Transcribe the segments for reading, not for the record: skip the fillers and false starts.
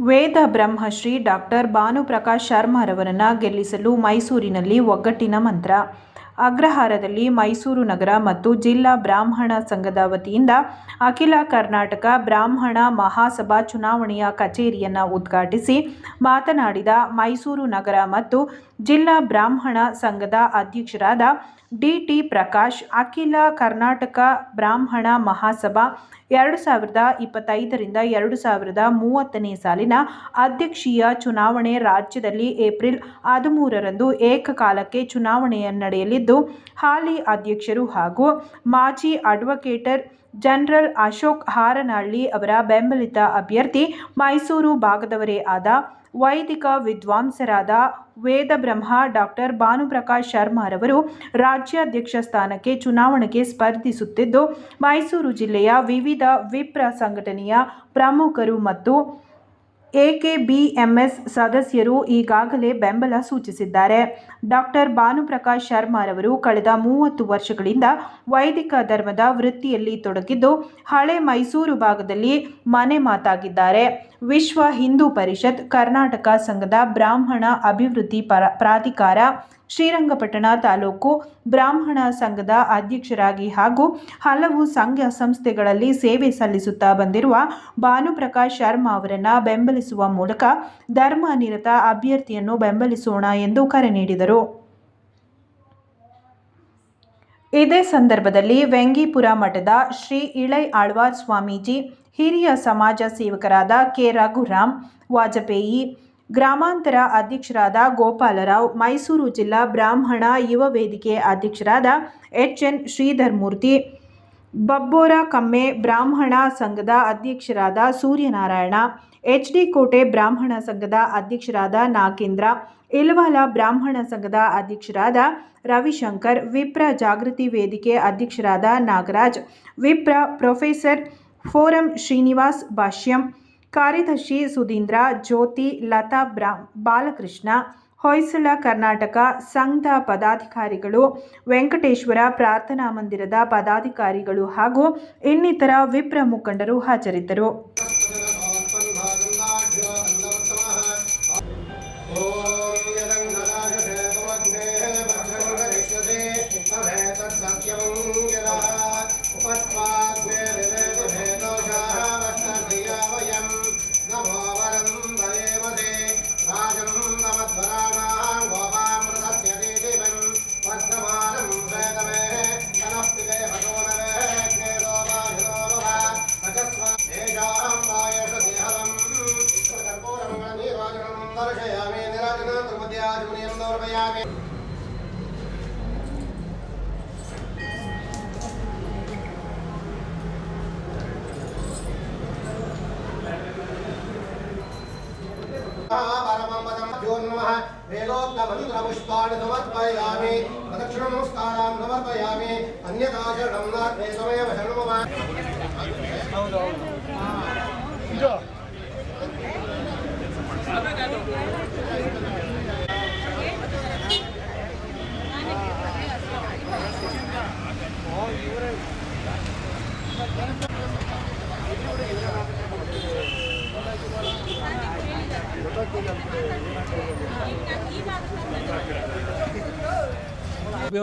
ವೇದ Brahmashri doctor Bhanuprakash ಶರ್ಮರವರನ್ನು ಗೆಲ್ಲಿಸಲು ಮೈಸೂರಿನಲ್ಲಿ ಒಗ್ಗಟ್ಟಿನ ಮಂತ್ರ. ಅಗ್ರಹಾರದಲ್ಲಿ ಮೈಸೂರು ನಗರ ಮತ್ತು ಜಿಲ್ಲಾ ಬ್ರಾಹ್ಮಣ ಸಂಘದ ವತಿಯಿಂದ ಅಖಿಲ ಕರ್ನಾಟಕ ಬ್ರಾಹ್ಮಣ ಮಹಾಸಭಾ ಚುನಾವಣೆಯ ಕಚೇರಿಯನ್ನು ಉದ್ಘಾಟಿಸಿ ಮಾತನಾಡಿದ ಮೈಸೂರು ನಗರ ಮತ್ತು ಜಿಲ್ಲಾ ಬ್ರಾಹ್ಮಣ ಸಂಘದ ಅಧ್ಯಕ್ಷರಾದ ಡಿ.ಟಿ. ಪ್ರಕಾಶ್, ಅಖಿಲ ಕರ್ನಾಟಕ ಬ್ರಾಹ್ಮಣ ಮಹಾಸಭಾ 2025ರಿಂದ 2030ನೇ ಸಾಲಿನ ಅಧ್ಯಕ್ಷೀಯ ಚುನಾವಣೆ ರಾಜ್ಯದಲ್ಲಿ ಏಪ್ರಿಲ್ 13ರಂದು ಏಕಕಾಲಕ್ಕೆ ಚುನಾವಣೆ ನಡೆಯಲಿದ್ದು, ಹಾಲಿ ಅಧ್ಯಕ್ಷರು ಹಾಗೂ ಮಾಜಿ ಅಡ್ವೊಕೇಟ್ ಜನರಲ್ ಅಶೋಕ್ ಹಾರನಹಳ್ಳಿ ಅವರ ಬೆಂಬಲಿತ ಅಭ್ಯರ್ಥಿ ಮೈಸೂರು ಭಾಗದವರೇ ಆದ ವೈದಿಕ ವಿದ್ವಾಂಸರಾದ ವೇದಬ್ರಹ್ಮ ಡಾಕ್ಟರ್ ಭಾನುಪ್ರಕಾಶ್ ಶರ್ಮರವರು ರಾಜ್ಯಾಧ್ಯಕ್ಷ ಸ್ಥಾನಕ್ಕೆ ಚುನಾವಣೆಗೆ ಸ್ಪರ್ಧಿಸುತ್ತಿದ್ದು, ಮೈಸೂರು ಜಿಲ್ಲೆಯ ವಿವಿಧ ವಿಪ್ರ ಸಂಘಟನೆಯ ಪ್ರಮುಖರು ಮತ್ತು ಎಕೆಬಿಎಂಎಸ್ ಸದಸ್ಯರು ಈಗಾಗಲೇ ಬೆಂಬಲ ಸೂಚಿಸಿದ್ದಾರೆ. ಡಾಕ್ಟರ್ ಭಾನುಪ್ರಕಾಶ್ ಶರ್ಮರವರು ಕಳೆದ 30 ವರ್ಷಗಳಿಂದ ವೈದಿಕ ಧರ್ಮದ ವೃತ್ತಿಯಲ್ಲಿ ತೊಡಗಿದ್ದು, ಹಳೆ ಮೈಸೂರು ಭಾಗದಲ್ಲಿ ಮನೆ ಮಾತಾಗಿದ್ದಾರೆ. ವಿಶ್ವ ಹಿಂದೂ ಪರಿಷತ್, ಕರ್ನಾಟಕ ಸಂಘದ ಬ್ರಾಹ್ಮಣ ಅಭಿವೃದ್ಧಿ ಪ್ರಾಧಿಕಾರ, ಶ್ರೀರಂಗಪಟ್ಟಣ ತಾಲೂಕು ಬ್ರಾಹ್ಮಣ ಸಂಘದ ಅಧ್ಯಕ್ಷರಾಗಿ ಹಾಗೂ ಹಲವು ಸಂಘ ಸಂಸ್ಥೆಗಳಲ್ಲಿ ಸೇವೆ ಸಲ್ಲಿಸುತ್ತಾ ಬಂದಿರುವ ಭಾನುಪ್ರಕಾಶ್ ಶರ್ಮ ಅವರನ್ನು ಬೆಂಬಲಿಸುವ ಮೂಲಕ ಧರ್ಮ ನಿರತ ಅಭ್ಯರ್ಥಿಯನ್ನು ಬೆಂಬಲಿಸೋಣ ಎಂದು ಕರೆ ನೀಡಿದರು. ಇದೇ ಸಂದರ್ಭದಲ್ಲಿ ವೆಂಗೀಪುರ ಮಠದ ಶ್ರೀ ಇಳೈ ಆಳ್ವಾರ್ ಸ್ವಾಮೀಜಿ, ಹಿರಿಯ ಸಮಾಜ ಸೇವಕರಾದ ಕೆ. ರಘುರಾಮ್ ವಾಜಪೇಯಿ, ಗ್ರಾಮಾಂತರ ಅಧ್ಯಕ್ಷರಾದ ಗೋಪಾಲರಾವ್, ಮೈಸೂರು ಜಿಲ್ಲಾ ಬ್ರಾಹ್ಮಣ ಯುವ ವೇದಿಕೆ ಅಧ್ಯಕ್ಷರಾದ ಎಚ್.ಎನ್. ಶ್ರೀಧರಮೂರ್ತಿ, ಬಬ್ಬೋರ ಕಮ್ಮೆ ಬ್ರಾಹ್ಮಣ ಸಂಘದ ಅಧ್ಯಕ್ಷರಾದ ಸೂರ್ಯನಾರಾಯಣ, ಎಚ್.ಡಿ. ಕೋಟೆ ಬ್ರಾಹ್ಮಣ ಸಂಘದ ಅಧ್ಯಕ್ಷರಾದ ನಾಗೇಂದ್ರ, ಇಲವಾಲ ಬ್ರಾಹ್ಮಣ ಸಂಘದ ಅಧ್ಯಕ್ಷರಾದ ರವಿಶಂಕರ್, ವಿಪ್ರ ಜಾಗೃತಿ ವೇದಿಕೆ ಅಧ್ಯಕ್ಷರಾದ ನಾಗರಾಜ್, ವಿಪ್ರ ಪ್ರೊಫೆಸರ್ ಫೋರಂ ಶ್ರೀನಿವಾಸ್ ಭಾಷ್ಯಂ, ಕಾರ್ಯದರ್ಶಿ ಸುಧೀಂದ್ರ, ಜ್ಯೋತಿ, ಲತಾ, ಬಾಲಕೃಷ್ಣ, ಹೊಯ್ಸಳ ಕರ್ನಾಟಕ ಸಂಘದ ಪದಾಧಿಕಾರಿಗಳು, ವೆಂಕಟೇಶ್ವರ ಪ್ರಾರ್ಥನಾ ಮಂದಿರದ ಪದಾಧಿಕಾರಿಗಳು ಹಾಗೂ ಇನ್ನಿತರ ವಿಪ್ರ ಮುಖಂಡರು ಹಾಜರಿದ್ದರು. वेदोक्तमन्त्रपुष्पाणि समर्पयामि, प्रदक्षिणनमस्कारान् समर्पयामि, अन्यथा शरणं नास्ति, त्वमेव शरणं मम.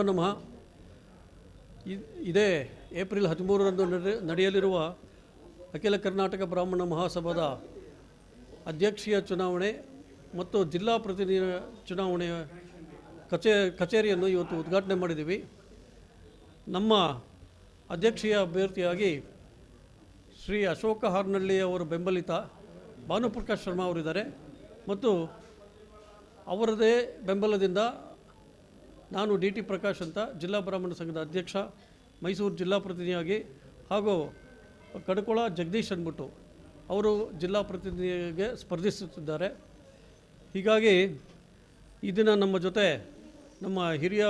ನಮಃ. ಇದೇ ಏಪ್ರಿಲ್ 13ರಂದು ನಡೆಯಲಿರುವ ಅಖಿಲ ಕರ್ನಾಟಕ ಬ್ರಾಹ್ಮಣ ಮಹಾಸಭಾದ ಅಧ್ಯಕ್ಷೀಯ ಚುನಾವಣೆ ಮತ್ತು ಜಿಲ್ಲಾ ಪ್ರತಿನಿಧಿ ಚುನಾವಣೆಯ ಕಚೇರಿಯನ್ನು ಇವತ್ತು ಉದ್ಘಾಟನೆ ಮಾಡಿದ್ದೀವಿ. ನಮ್ಮ ಅಧ್ಯಕ್ಷೀಯ ಅಭ್ಯರ್ಥಿಯಾಗಿ ಶ್ರೀ ಅಶೋಕ ಹಾರನಹಳ್ಳಿ ಅವರು ಬೆಂಬಲಿತ ಭಾನುಪ್ರಕಾಶ್ ಶರ್ಮ ಅವರಿದ್ದಾರೆ ಮತ್ತು ಅವರದೇ ಬೆಂಬಲದಿಂದ ನಾನು ಡಿ.ಟಿ. ಪ್ರಕಾಶ್ ಅಂತ ಜಿಲ್ಲಾ ಬ್ರಾಹ್ಮಣ ಸಂಘದ ಅಧ್ಯಕ್ಷ, ಮೈಸೂರು ಜಿಲ್ಲಾ ಪ್ರತಿನಿಧಿಯಾಗಿ, ಹಾಗೂ ಕಡಕೊಳ ಜಗದೀಶ್ ಅಂದ್ಬಿಟ್ಟು ಅವರು ಜಿಲ್ಲಾ ಪ್ರತಿನಿಧಿಗೆ ಸ್ಪರ್ಧಿಸುತ್ತಿದ್ದಾರೆ. ಹೀಗಾಗಿ ಈ ದಿನ ನಮ್ಮ ಜೊತೆ ನಮ್ಮ ಹಿರಿಯ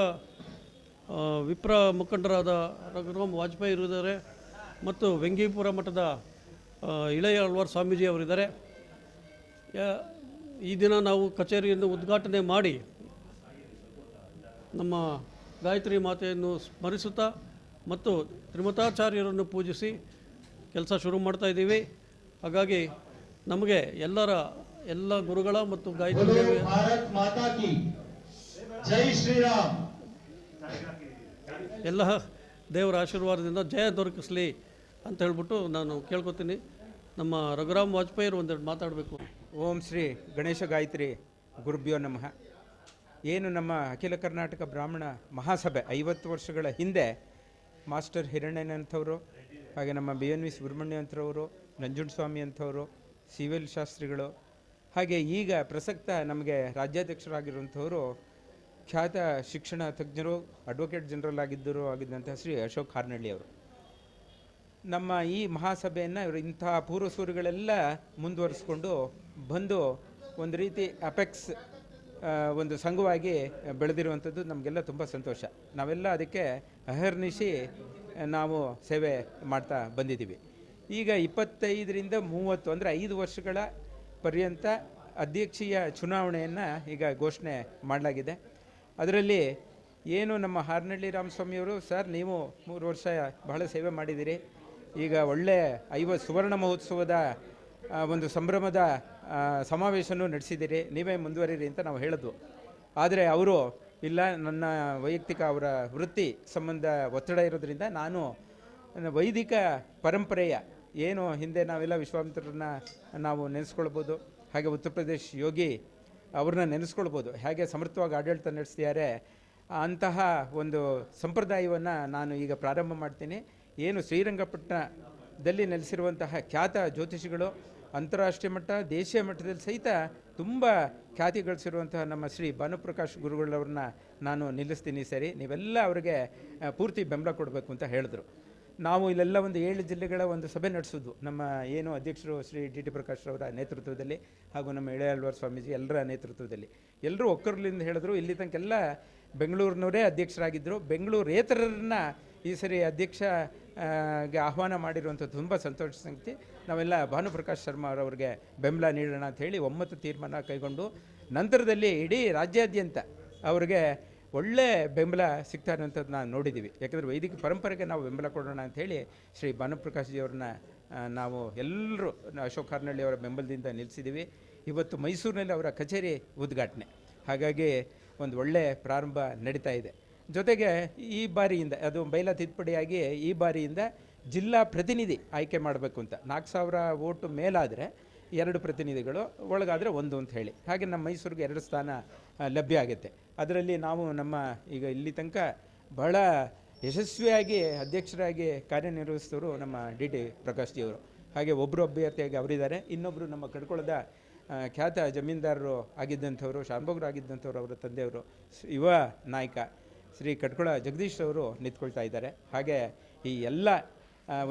ವಿಪ್ರ ಮುಖಂಡರಾದ ರಘುರಾಮ್ ವಾಜಪೇಯಿ ಇದ್ದಾರೆ ಮತ್ತು ವೆಂಗೀಪುರ ಮಠದ ಇಳೈ ಆಳ್ವಾರ್ ಸ್ವಾಮೀಜಿ ಅವರಿದ್ದಾರೆ. ಈ ದಿನ ನಾವು ಕಚೇರಿಯನ್ನು ಉದ್ಘಾಟನೆ ಮಾಡಿ ನಮ್ಮ ಗಾಯತ್ರಿ ಮಾತೆಯನ್ನು ಸ್ಮರಿಸುತ್ತಾ ಮತ್ತು ತ್ರಿಮತಾಚಾರ್ಯರನ್ನು ಪೂಜಿಸಿ ಕೆಲಸ ಶುರು ಮಾಡ್ತಾಯಿದ್ದೀವಿ. ಹಾಗಾಗಿ ನಮಗೆ ಎಲ್ಲ ಗುರುಗಳ ಮತ್ತು ಗಾಯತ್ರಿ बोलो ದೇವಿಯ भारत माता की जय श्री राम। ಎಲ್ಲ ದೇವರ ಆಶೀರ್ವಾದದಿಂದ ಜಯ ದೊರಕಿಸಲಿ ಅಂತ ಹೇಳ್ಬಿಟ್ಟು ನಾನು ಕೇಳ್ಕೊತೀನಿ. ನಮ್ಮ ರಘುರಾಮ್ ವಾಜಪೇಯಿಯವರು ಒಂದೆರಡು ಮಾತಾಡಬೇಕು. ಓಂ ಶ್ರೀ ಗಣೇಶ ಗಾಯತ್ರಿ ಗುರುಭ್ಯೋ ನಮಃ. ಏನು ನಮ್ಮ ಅಖಿಲ ಕರ್ನಾಟಕ ಬ್ರಾಹ್ಮಣ ಮಹಾಸಭೆ 50 ವರ್ಷಗಳ ಹಿಂದೆ ಮಾಸ್ಟರ್ ಹಿರಣ್ಣನಂಥವರು, ಹಾಗೆ ನಮ್ಮ BNV ಸುಬ್ರಹ್ಮಣ್ಯ ಅಂಥವರು, ನಂಜುಂಡಸ್ವಾಮಿ ಅಂಥವರು, ಸಿವಿಲ್ ಶಾಸ್ತ್ರಿಗಳು, ಹಾಗೆ ಈಗ ಪ್ರಸಕ್ತ ನಮಗೆ ರಾಜ್ಯಾಧ್ಯಕ್ಷರಾಗಿರುವಂಥವರು ಖ್ಯಾತ ಶಿಕ್ಷಣ ತಜ್ಞರು, ಅಡ್ವೊಕೇಟ್ ಜನರಲ್ ಆಗಿದ್ದಂಥ ಶ್ರೀ ಅಶೋಕ್ ಹಾರ್ನಳ್ಳಿ ಅವರು. ನಮ್ಮ ಈ ಮಹಾಸಭೆಯನ್ನು ಇವರು ಇಂತಹ ಪೂರ್ವಸೂರಿಗಳೆಲ್ಲ ಮುಂದುವರಿಸ್ಕೊಂಡು ಬಂದು ಒಂದು ರೀತಿ ಅಪೆಕ್ಸ್ ಒಂದು ಸಂಘವಾಗಿ ಬೆಳೆದಿರುವಂಥದ್ದು ನಮಗೆಲ್ಲ ತುಂಬ ಸಂತೋಷ. ನಾವೆಲ್ಲ ಅದಕ್ಕೆ ಅಹರ್ನಿಶಿ ನಾವು ಸೇವೆ ಮಾಡ್ತಾ ಬಂದಿದ್ದೀವಿ. ಈಗ 25ರಿಂದ 30 ಅಂದರೆ 5 ವರ್ಷಗಳ ಪರ್ಯಂತ ಅಧ್ಯಕ್ಷೀಯ ಚುನಾವಣೆಯನ್ನು ಈಗ ಘೋಷಣೆ ಮಾಡಲಾಗಿದೆ. ಅದರಲ್ಲಿ ಏನು ನಮ್ಮ ಹಾರ್ನಳ್ಳಿ ರಾಮಸ್ವಾಮಿಯವರು, ಸರ್ ನೀವು 3 ವರ್ಷ ಬಹಳ ಸೇವೆ ಮಾಡಿದ್ದೀರಿ, ಈಗ ಒಳ್ಳೆ 50 ಸುವರ್ಣ ಮಹೋತ್ಸವದ ಒಂದು ಸಂಭ್ರಮದ ಸಮಾವೇಶನೂ ನಡೆಸಿದ್ದೀರಿ, ನೀವೇ ಮುಂದುವರಿರಿ ಅಂತ ನಾವು ಹೇಳಿದ್ವು. ಆದರೆ ಅವರು ಇಲ್ಲ, ನನ್ನ ವೈಯಕ್ತಿಕ ಅವರ ವೃತ್ತಿ ಸಂಬಂಧ ಒತ್ತಡ ಇರೋದ್ರಿಂದ ನಾನು ವೈದಿಕ ಪರಂಪರೆಯ ಏನು ಹಿಂದೆ ನಾವೆಲ್ಲ ವಿಶ್ವಾಮಿತ್ರರನ್ನ ನಾವು ನೆನೆಸ್ಕೊಳ್ಬೋದು, ಹಾಗೆ ಉತ್ತರ ಪ್ರದೇಶ್ ಯೋಗಿ ಅವ್ರನ್ನ ನೆನೆಸ್ಕೊಳ್ಬೋದು, ಹೇಗೆ ಸಮರ್ಥವಾಗಿ ಆಡಳಿತ ನಡೆಸ್ತಿದ್ದಾರೆ ಅಂತಹ ಒಂದು ಸಂಪ್ರದಾಯವನ್ನು ನಾನು ಈಗ ಪ್ರಾರಂಭ ಮಾಡ್ತೀನಿ. ಏನು ಶ್ರೀರಂಗಪಟ್ಟಣದಲ್ಲಿ ನೆಲೆಸಿರುವಂತಹ ಖ್ಯಾತ ಜ್ಯೋತಿಷಿಗಳು, ಅಂತಾರಾಷ್ಟ್ರೀಯ ಮಟ್ಟ ದೇಶೀಯ ಮಟ್ಟದಲ್ಲಿ ಸಹಿತ ತುಂಬ ಖ್ಯಾತಿ ಗಳಿಸಿರುವಂತಹ ನಮ್ಮ ಶ್ರೀ ಭಾನುಪ್ರಕಾಶ್ ಗುರುಗಳವ್ರನ್ನ ನಾನು ನಿಲ್ಲಿಸ್ತೀನಿ. ಸರಿ, ನೀವೆಲ್ಲ ಅವರಿಗೆ ಪೂರ್ತಿ ಬೆಂಬಲ ಕೊಡಬೇಕು ಅಂತ ಹೇಳಿದ್ರು. ನಾವು ಇಲ್ಲೆಲ್ಲ ಒಂದು 7 ಜಿಲ್ಲೆಗಳ ಒಂದು ಸಭೆ ನಡೆಸಿದ್ವು. ನಮ್ಮ ಏನು ಅಧ್ಯಕ್ಷರು ಶ್ರೀ DT ಪ್ರಕಾಶ್ ಅವರ ನೇತೃತ್ವದಲ್ಲಿ, ಹಾಗೂ ನಮ್ಮ ಎಳೆಯಾಳ್ವಾರ್ ಸ್ವಾಮೀಜಿ ಎಲ್ಲರ ನೇತೃತ್ವದಲ್ಲಿ ಎಲ್ಲರೂ ಒಕ್ಕರ್ಲಿಂದ ಹೇಳಿದ್ರು. ಇಲ್ಲಿ ತನಕೆಲ್ಲ ಬೆಂಗಳೂರಿನವರೇ ಅಧ್ಯಕ್ಷರಾಗಿದ್ದರು. ಬೆಂಗಳೂರೇತರರನ್ನ ಈ ಸರಿ ಅಧ್ಯಕ್ಷಗೆ ಆಹ್ವಾನ ಮಾಡಿರುವಂಥ ತುಂಬ ಸಂತೋಷ ಸಂಗತಿ. ನಾವೆಲ್ಲ ಭಾನುಪ್ರಕಾಶ್ ಶರ್ಮಾ ಅವರವ್ರಿಗೆ ಬೆಂಬಲ ನೀಡೋಣ ಅಂಥೇಳಿ ಒಮ್ಮತ ತೀರ್ಮಾನ ಕೈಗೊಂಡು ನಂತರದಲ್ಲಿ ಇಡೀ ರಾಜ್ಯಾದ್ಯಂತ ಅವ್ರಿಗೆ ಒಳ್ಳೆ ಬೆಂಬಲ ಸಿಗ್ತಾ ಇರೋಂಥದ್ದು ನಾವು ನೋಡಿದ್ದೀವಿ. ಯಾಕಂದರೆ ವೈದಿಕ ಪರಂಪರೆಗೆ ನಾವು ಬೆಂಬಲ ಕೊಡೋಣ ಅಂಥೇಳಿ ಶ್ರೀ ಭಾನುಪ್ರಕಾಶ್ಜಿಯವ್ರನ್ನ ನಾವು ಎಲ್ಲರೂ ಅಶೋಕ್ ಹಾರ್ನಳ್ಳಿ ಅವರ ಬೆಂಬಲದಿಂದ ನಿಲ್ಲಿಸಿದ್ದೀವಿ. ಇವತ್ತು ಮೈಸೂರಿನಲ್ಲಿ ಅವರ ಕಚೇರಿ ಉದ್ಘಾಟನೆ, ಹಾಗಾಗಿ ಒಂದು ಒಳ್ಳೆಯ ಪ್ರಾರಂಭ ನಡೀತಾ ಇದೆ. ಜೊತೆಗೆ ಈ ಬಾರಿಯಿಂದ ಅದು ಬೈಲಾ ತಿದ್ದುಪಡಿಯಾಗಿ ಈ ಬಾರಿಯಿಂದ ಜಿಲ್ಲಾ ಪ್ರತಿನಿಧಿ ಆಯ್ಕೆ ಮಾಡಬೇಕು ಅಂತ, 4000 ವೋಟು ಮೇಲಾದರೆ 2 ಪ್ರತಿನಿಧಿಗಳು, ಒಳಗಾದರೆ 1 ಅಂತ ಹೇಳಿ, ಹಾಗೆ ನಮ್ಮ ಮೈಸೂರಿಗೆ 2 ಸ್ಥಾನ ಲಭ್ಯ ಆಗುತ್ತೆ. ಅದರಲ್ಲಿ ನಾವು ನಮ್ಮ ಈಗ ಇಲ್ಲಿ ತನಕ ಬಹಳ ಯಶಸ್ವಿಯಾಗಿ ಅಧ್ಯಕ್ಷರಾಗಿ ಕಾರ್ಯನಿರ್ವಹಿಸಿದವರು ನಮ್ಮ DT ಪ್ರಕಾಶ್ಜಿಯವರು. ಹಾಗೆ ಒಬ್ಬರು ಅಭ್ಯರ್ಥಿಯಾಗಿ ಅವರಿದ್ದಾರೆ, ಇನ್ನೊಬ್ಬರು ನಮ್ಮ ಕಡ್ಕೊಳದ ಖ್ಯಾತ ಜಮೀನ್ದಾರರು ಆಗಿದ್ದಂಥವರು, ಶಾಂಭೋಗ್ರು ಆಗಿದ್ದಂಥವ್ರು, ಅವರ ತಂದೆಯವರು ಯುವ ನಾಯಕ ಶ್ರೀ ಕಡ್ಕೊಳ ಜಗದೀಶ್ ಅವರು ನಿಂತ್ಕೊಳ್ತಾ ಇದ್ದಾರೆ. ಹಾಗೆ ಈ ಎಲ್ಲ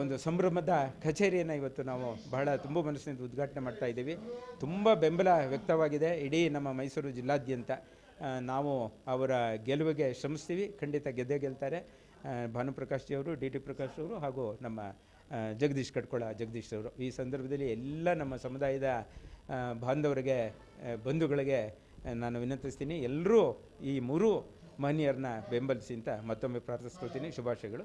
ಒಂದು ಸಂಭ್ರಮದ ಕಚೇರಿಯನ್ನು ಇವತ್ತು ನಾವು ಬಹಳ ತುಂಬ ಮನಸ್ಸಿನಿಂದ ಉದ್ಘಾಟನೆ ಮಾಡ್ತಾ ಇದ್ದೀವಿ. ತುಂಬ ಬೆಂಬಲ ವ್ಯಕ್ತವಾಗಿದೆ ಇಡೀ ನಮ್ಮ ಮೈಸೂರು ಜಿಲ್ಲಾದ್ಯಂತ. ನಾವು ಅವರ ಗೆಲುವಿಗೆ ಶ್ರಮಿಸ್ತೀವಿ, ಖಂಡಿತ ಗೆದ್ದೇ ಗೆಲ್ತಾರೆ ಭಾನುಪ್ರಕಾಶ್ಜಿಯವರು, DT ಪ್ರಕಾಶ್ ಅವರು, ಹಾಗೂ ನಮ್ಮ ಕಡ್ಕೊಳ ಜಗದೀಶ್ ಅವರು. ಈ ಸಂದರ್ಭದಲ್ಲಿ ಎಲ್ಲ ನಮ್ಮ ಸಮುದಾಯದ ಬಾಂಧವರಿಗೆ, ಬಂಧುಗಳಿಗೆ ನಾನು ವಿನಂತಿಸ್ತೀನಿ, ಎಲ್ಲರೂ ಈ 3 ಮಹನೀಯರನ್ನ ಬೆಂಬಲಿಸಿ ಅಂತ ಮತ್ತೊಮ್ಮೆ ಪ್ರಾರ್ಥಿಸ್ಕೊಳ್ತೀನಿ. ಶುಭಾಶಯಗಳು.